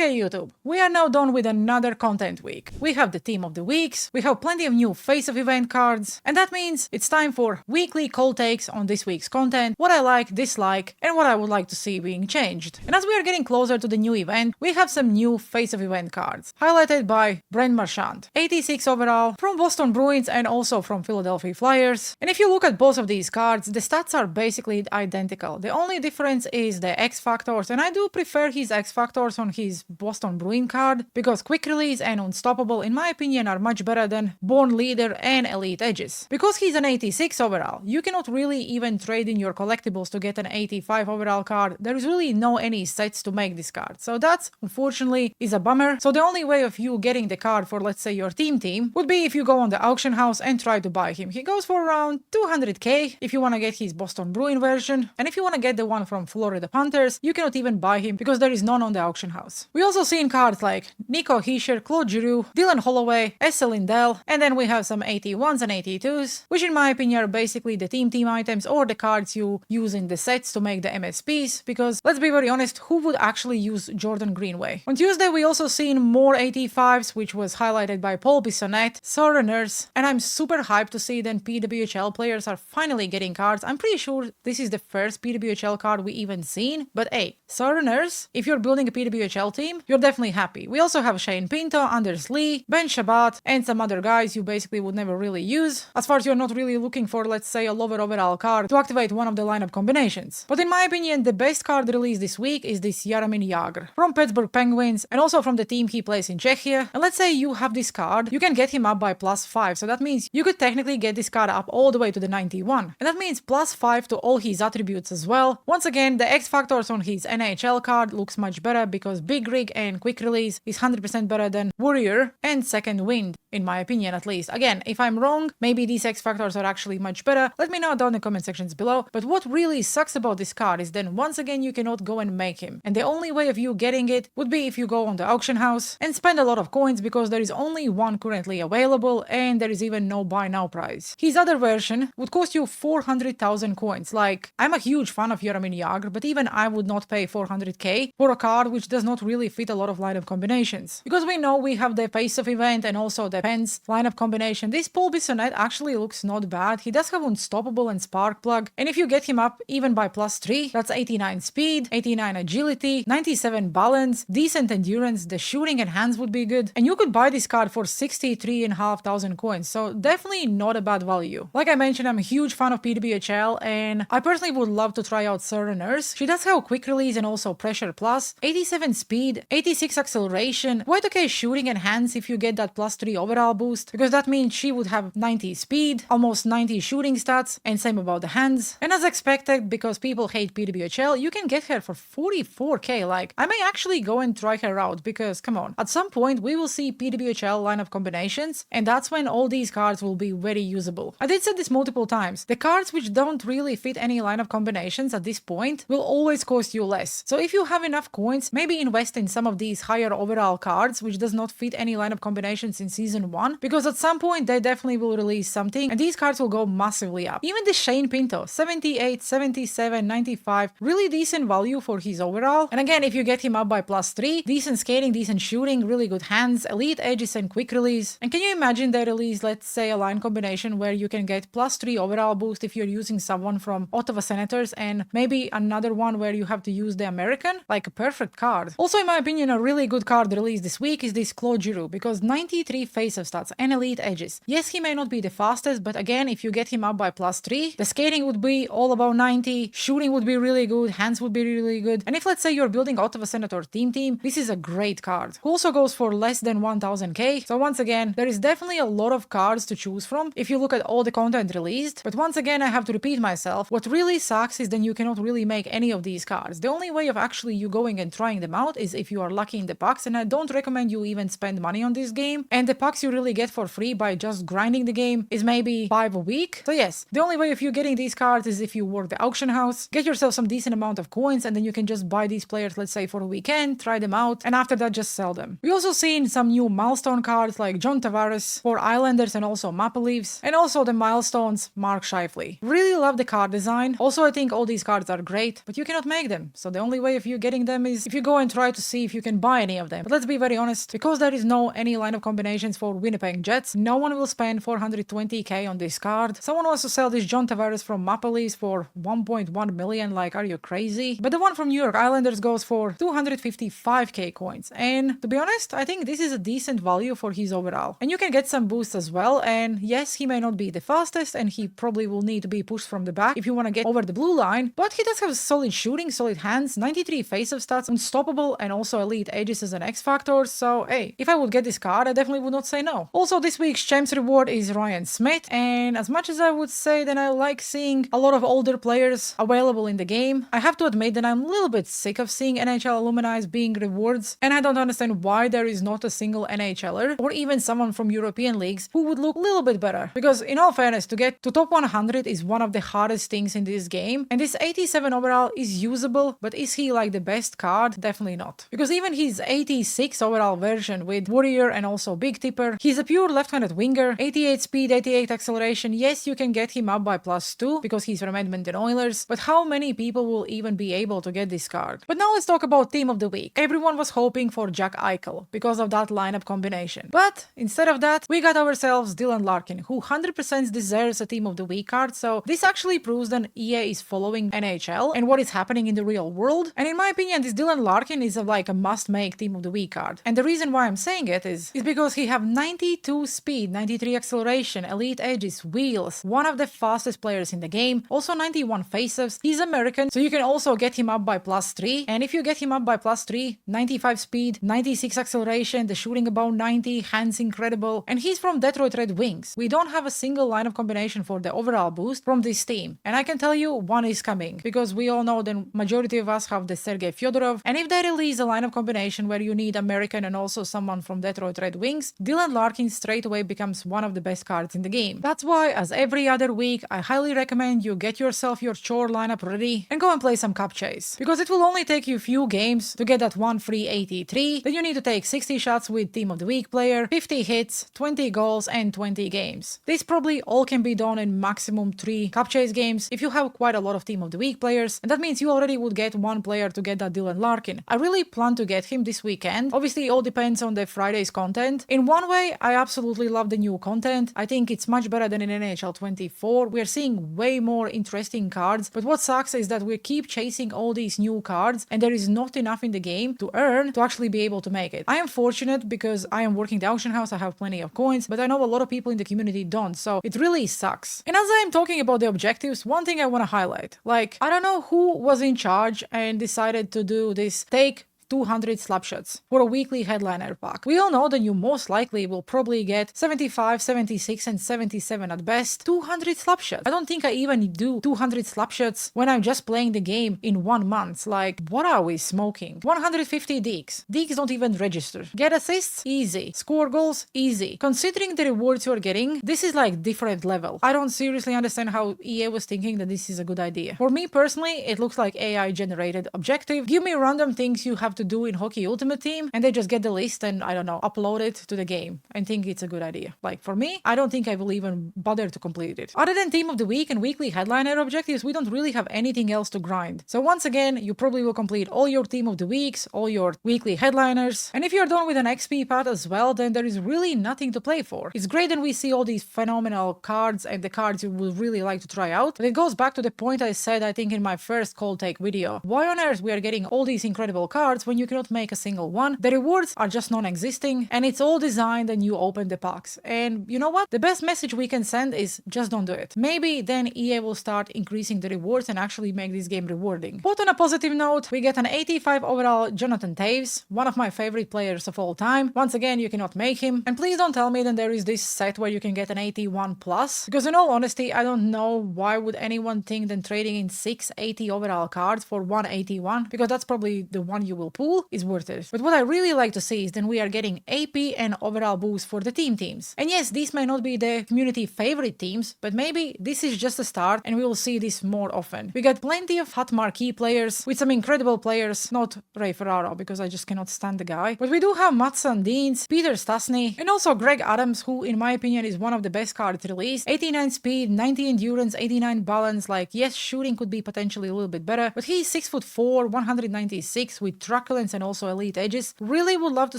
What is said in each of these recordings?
Okay, YouTube, we are now done with another content week. We have the team of the weeks, we have plenty of new face of event cards, and that means it's time for weekly cold takes on this week's content, what I like, dislike, and what I would like to see being changed. And as we are getting closer to the new event, we have some new face of event cards, highlighted by Brent Marchand, 86 overall, from Boston Bruins and also from Philadelphia Flyers. And if you look at both of these cards, the stats are basically identical. The only difference is the X factors, and I do prefer his X factors on his Boston Bruin card, because Quick Release and Unstoppable in my opinion are much better than Born Leader and Elite Edges. Because he's an 86 overall, you cannot really even trade in your collectibles to get an 85 overall card. There is really no any sets to make this card, so that's unfortunately is a bummer. So the only way of you getting the card for, let's say, your team would be if you go on the auction house and try to buy him. He goes for around 200k if you want to get his Boston Bruin version, and if you want to get the one from Florida Panthers, you cannot even buy him because there is none on the auction house. We also seen cards like Nico Hischier, Claude Giroux, Dylan Holloway, S.L. Lindell, and then we have some 81s and 82s, which in my opinion are basically the team items or the cards you use in the sets to make the MSPs, because let's be very honest, who would actually use Jordan Greenway? On Tuesday we also seen more 85s, which was highlighted by Paul Bissonnette, Sarah Nurse, and I'm super hyped to see that PWHL players are finally getting cards. I'm pretty sure this is the first PWHL card we even seen, but hey, Sarah Nurse, if you're building a PWHL team, you're definitely happy. We also have Shane Pinto, Anders Lee, Ben Shabbat, and some other guys you basically would never really use, as far as you're not really looking for, let's say, a lower overall card to activate one of the lineup combinations. But in my opinion, the best card released this week is this Jaromír Jágr from Pittsburgh Penguins and also from the team he plays in Czechia. And let's say you have this card, you can get him up by +5, so that means you could technically get this card up all the way to the 91. And that means +5 to all his attributes as well. Once again, the X factors on his NHL card looks much better because Big Rig and Quick Release is 100% better than Warrior and Second Wind, in my opinion at least. Again, if I'm wrong, maybe these X factors are actually much better, let me know down in the comment sections below. But what really sucks about this card is then once again you cannot go and make him, and the only way of you getting it would be if you go on the auction house and spend a lot of coins, because there is only one currently available and there is even no buy now price. His other version would cost you 400,000 coins. Like, I'm a huge fan of Jaromír Jágr, but even I would not pay 400k for a card which does not really fit a lot of lineup combinations, because we know we have the face of event and also the Pens lineup combination. This Paul Bissonnette actually looks not bad. He does have Unstoppable and Spark Plug, and if you get him up even by +3, that's 89 speed, 89 agility, 97 balance, decent endurance, the shooting and hands would be good, and you could buy this card for 63,500 coins, so definitely not a bad value. Like I mentioned, I'm a huge fan of PWHL, and I personally would love to try out Sarah Nurse. She does have Quick Release and also Pressure Plus, 87 speed, 86 acceleration, quite okay shooting and hands if you get that +3 overall boost, because that means she would have 90 speed, almost 90 shooting stats, and same about the hands. And as expected, because people hate PWHL, you can get her for 44k. Like, I may actually go and try her out, because come on, at some point we will see PWHL lineup combinations, and that's when all these cards will be very usable. I did say this multiple times, the cards which don't really fit any lineup combinations at this point will always cost you less. So if you have enough coins, maybe invest in some of these higher overall cards which does not fit any lineup combinations in season 1, because at some point they definitely will release something and these cards will go massively up. Even the Shane Pinto, 78, 77, 95, really decent value for his overall. And again, if you get him up by +3, decent skating, decent shooting, really good hands, elite edges and quick release. And can you imagine they release, let's say, a line combination where you can get +3 overall boost if you're using someone from Ottawa Senators, and maybe another one where you have to use the American? Like, a perfect card. Also, in my opinion, a really good card released this week is this Claude Giroux, because 93 face-off stats and elite edges. Yes, he may not be the fastest, but again, if you get him up by +3, the skating would be all about 90, shooting would be really good, hands would be really good, and if let's say you're building Ottawa Senator team, this is a great card. Who also goes for less than 1000k, so once again, there is definitely a lot of cards to choose from if you look at all the content released. But once again, I have to repeat myself, what really sucks is then you cannot really make any of these cards. The only way of actually you going and trying them out is if you are lucky in the packs, and I don't recommend you even spend money on this game, and the packs you really get for free by just grinding the game is maybe 5 a week. So yes, the only way of you getting these cards is if you work the auction house, get yourself some decent amount of coins, and then you can just buy these players, let's say, for a weekend, try them out, and after that just sell them. We also seen some new milestone cards like John Tavares for Islanders and also Maple Leafs, and also the milestones Mark Scheifele. Really love the card design. Also, I think all these cards are great, but you cannot make them, so So the only way of you getting them is if you go and try to see if you can buy any of them. But let's be very honest, because there is no any lineup combinations for Winnipeg Jets, no one will spend 420k on this card. Someone wants to sell this John Tavares from Maple Leafs for 1.1 million, like, are you crazy? But the one from New York Islanders goes for 255k coins. And to be honest, I think this is a decent value for his overall. And you can get some boosts as well. And yes, he may not be the fastest and he probably will need to be pushed from the back if you want to get over the blue line, but he does have solid shooting, solid hands, 93 face-off stats, unstoppable, and also elite edges as an X-factor. So hey, if I would get this card, I definitely would not say no. Also, this week's Champs reward is Ryan Smith, and as much as I would say that I like seeing a lot of older players available in the game, I have to admit that I'm a little bit sick of seeing NHL alumni being rewards, and I don't understand why there is not a single NHLer or even someone from European leagues who would look a little bit better. Because in all fairness, to get to top 100 is one of the hardest things in this game, and this 87 overall is usable, but is he like the best card? Definitely not. Because even his 86 overall version with Warrior and also Big Tipper, he's a pure left-handed winger, 88 speed, 88 acceleration. Yes, you can get him up by +2 because he's from Edmonton Oilers, but how many people will even be able to get this card? But now let's talk about Team of the Week. Everyone was hoping for Jack Eichel because of that lineup combination. But instead of that, we got ourselves Dylan Larkin, who 100% deserves a Team of the Week card. So this actually proves that EA is following NHL and what is happening in the real world. And in my opinion, this Dylan Larkin is like a must-make Team of the Week card. And the reason why I'm saying it is because he have 92 speed, 93 acceleration, elite edges, wheels, one of the fastest players in the game, also 91 faceoffs. He's American, so you can also get him up by +3. And if you get him up by +3, 95 speed, 96 acceleration, the shooting about 90, hands incredible, and he's from Detroit Red Wings. We don't have a single lineup combination for the overall boost from this team. And I can tell you one is coming, because we all know the majority of us have the Sergei Fyodorov, and if they release a lineup combination where you need American and also someone from Detroit Red Wings, Dylan Larkin straight away becomes one of the best cards in the game. That's why, as every other week, I highly recommend you get yourself your chore lineup ready and go and play some cup chase, because it will only take you a few games to get that one free 83. Then you need to take 60 shots with Team of the Week player, 50 hits, 20 goals, and 20 games. This probably all can be done in maximum 3 cup chase games if you have quite a lot of Team of the Week players, and that means you already would get one player to get that Dylan Larkin. I really plan to get him this weekend. Obviously, it all depends on the Friday's content. In one way, I absolutely love the new content. I think it's much better than in NHL 24. We're seeing way more interesting cards, but what sucks is that we keep chasing all these new cards and there is not enough in the game to earn to actually be able to make it. I am fortunate because I am working the auction house, I have plenty of coins, but I know a lot of people in the community don't, so it really sucks. And as I am talking about the objectives, one thing I want to highlight, like, I don't know who was in charge and decided to do this take 200 slap shots for a weekly headliner pack. We all know that you most likely will probably get 75, 76, and 77 at best. 200 slap shots. I don't think I even do 200 slap shots when I'm just playing the game in 1 month. Like, what are we smoking? 150 deeks. Deeks don't even register. Get assists? Easy. Score goals? Easy. Considering the rewards you're getting, this is like different level. I don't seriously understand how EA was thinking that this is a good idea. For me personally, it looks like AI generated objective. Give me random things you have to do in Hockey Ultimate Team and they just get the list and, I don't know, upload it to the game and think it's a good idea. Like, for me, I don't think I will even bother to complete it. Other than Team of the Week and weekly headliner objectives, we don't really have anything else to grind. So once again, you probably will complete all your Team of the Weeks, all your weekly headliners, and if you're done with an XP path as well, then there is really nothing to play for. It's great that we see all these phenomenal cards and the cards you would really like to try out, but it goes back to the point I said, I think, in my first cold take video. Why on earth we are getting all these incredible cards when you cannot make a single one? The rewards are just non-existing and it's all designed and you open the packs. And you know what? The best message we can send is just don't do it. Maybe then EA will start increasing the rewards and actually make this game rewarding. But on a positive note, we get an 85 overall Jonathan Toews, one of my favorite players of all time. Once again, you cannot make him. And please don't tell me that there is this set where you can get an 81 plus, because in all honesty, I don't know why would anyone think that trading in 6 80 overall cards for 181, because that's probably the one you will pool is worth it. But what I really like to see is then we are getting AP and overall boost for the teams. And yes, these may not be the community favorite teams, but maybe this is just a start and we will see this more often. We got plenty of hot marquee players with some incredible players, not Ray Ferraro because I just cannot stand the guy, but we do have Mats Sundins, Peter Stastny, and also Greg Adams, who in my opinion is one of the best cards released. 89 speed, 90 endurance, 89 balance. Like, yes, shooting could be potentially a little bit better, but he's 6'4", 196 with truculence and also elite edges. Really would love to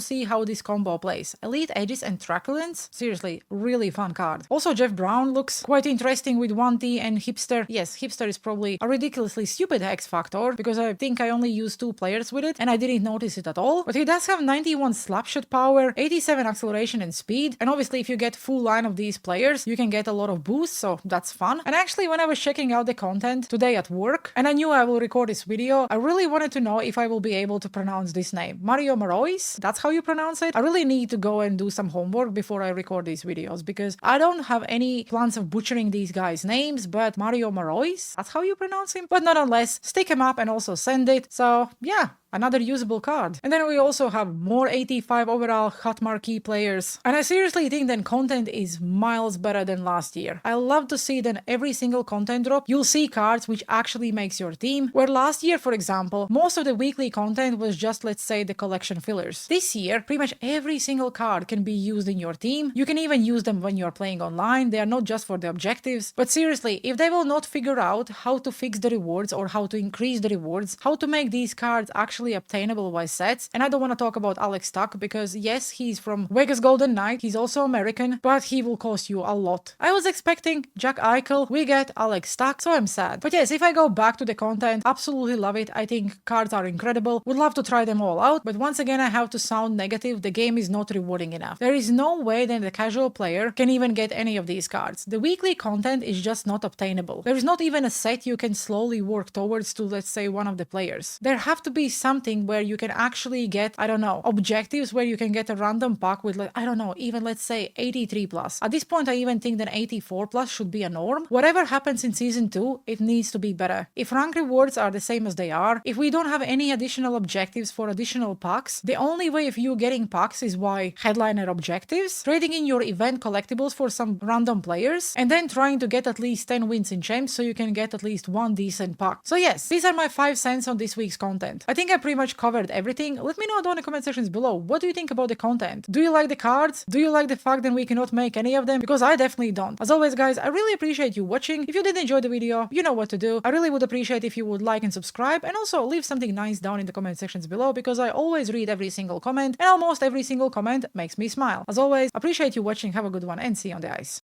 see how this combo plays. Elite edges and truculence, seriously, really fun card. Also, Jeff Brown looks quite interesting with 1T and Hipster. Yes, Hipster is probably a ridiculously stupid X Factor because I think I only used 2 players with it and I didn't notice it at all. But he does have 91 slapshot power, 87 acceleration and speed. And obviously, if you get full line of these players, you can get a lot of boosts, so that's fun. And actually, when I was checking out the content today at work and I knew I will record this video, I really wanted to know if I will be able to pronounce this name. Mario Marois? That's how you pronounce it? I really need to go and do some homework before I record these videos because I don't have any plans of butchering these guys' names, but Mario Marois? That's how you pronounce him? But nonetheless, stick him up and also send it. So yeah, another usable card. And then we also have more 85 overall hot marquee players. And I seriously think that content is miles better than last year. I love to see that every single content drop, you'll see cards which actually makes your team. Where last year, for example, most of the weekly content was just, let's say, the collection fillers. This year, pretty much every single card can be used in your team. You can even use them when you're playing online. They are not just for the objectives. But seriously, if they will not figure out how to fix the rewards or how to increase the rewards, how to make these cards actually obtainable by sets. And I don't want to talk about Alex Tuck because yes, he's from Vegas Golden Knight, he's also American, but he will cost you a lot. I was expecting Jack Eichel, we get Alex Tuck, so I'm sad. But yes, if I go back to the content, absolutely love it. I think cards are incredible, would love to try them all out, but once again I have to sound negative, the game is not rewarding enough. There is no way that the casual player can even get any of these cards. The weekly content is just not obtainable. There is not even a set you can slowly work towards to, let's say, one of the players. There have to be something where you can actually get, I don't know, objectives where you can get a random pack with, like, I don't know, even let's say 83 plus. At this point, I even think that 84 plus should be a norm. Whatever happens in season 2, it needs to be better. If rank rewards are the same as they are, if we don't have any additional objectives for additional packs, the only way of you getting packs is by headliner objectives, trading in your event collectibles for some random players, and then trying to get at least 10 wins in champs so you can get at least one decent pack. So yes, these are my 5 cents on this week's content. I think I pretty much covered everything. Let me know down in the comment sections below. What do you think about the content? Do you like the cards? Do you like the fact that we cannot make any of them? Because I definitely don't. As always, guys, I really appreciate you watching. If you did enjoy the video, you know what to do. I really would appreciate if you would like and subscribe, and also leave something nice down in the comment sections below because I always read every single comment, and almost every single comment makes me smile. As always, appreciate you watching. Have a good one and see you on the ice.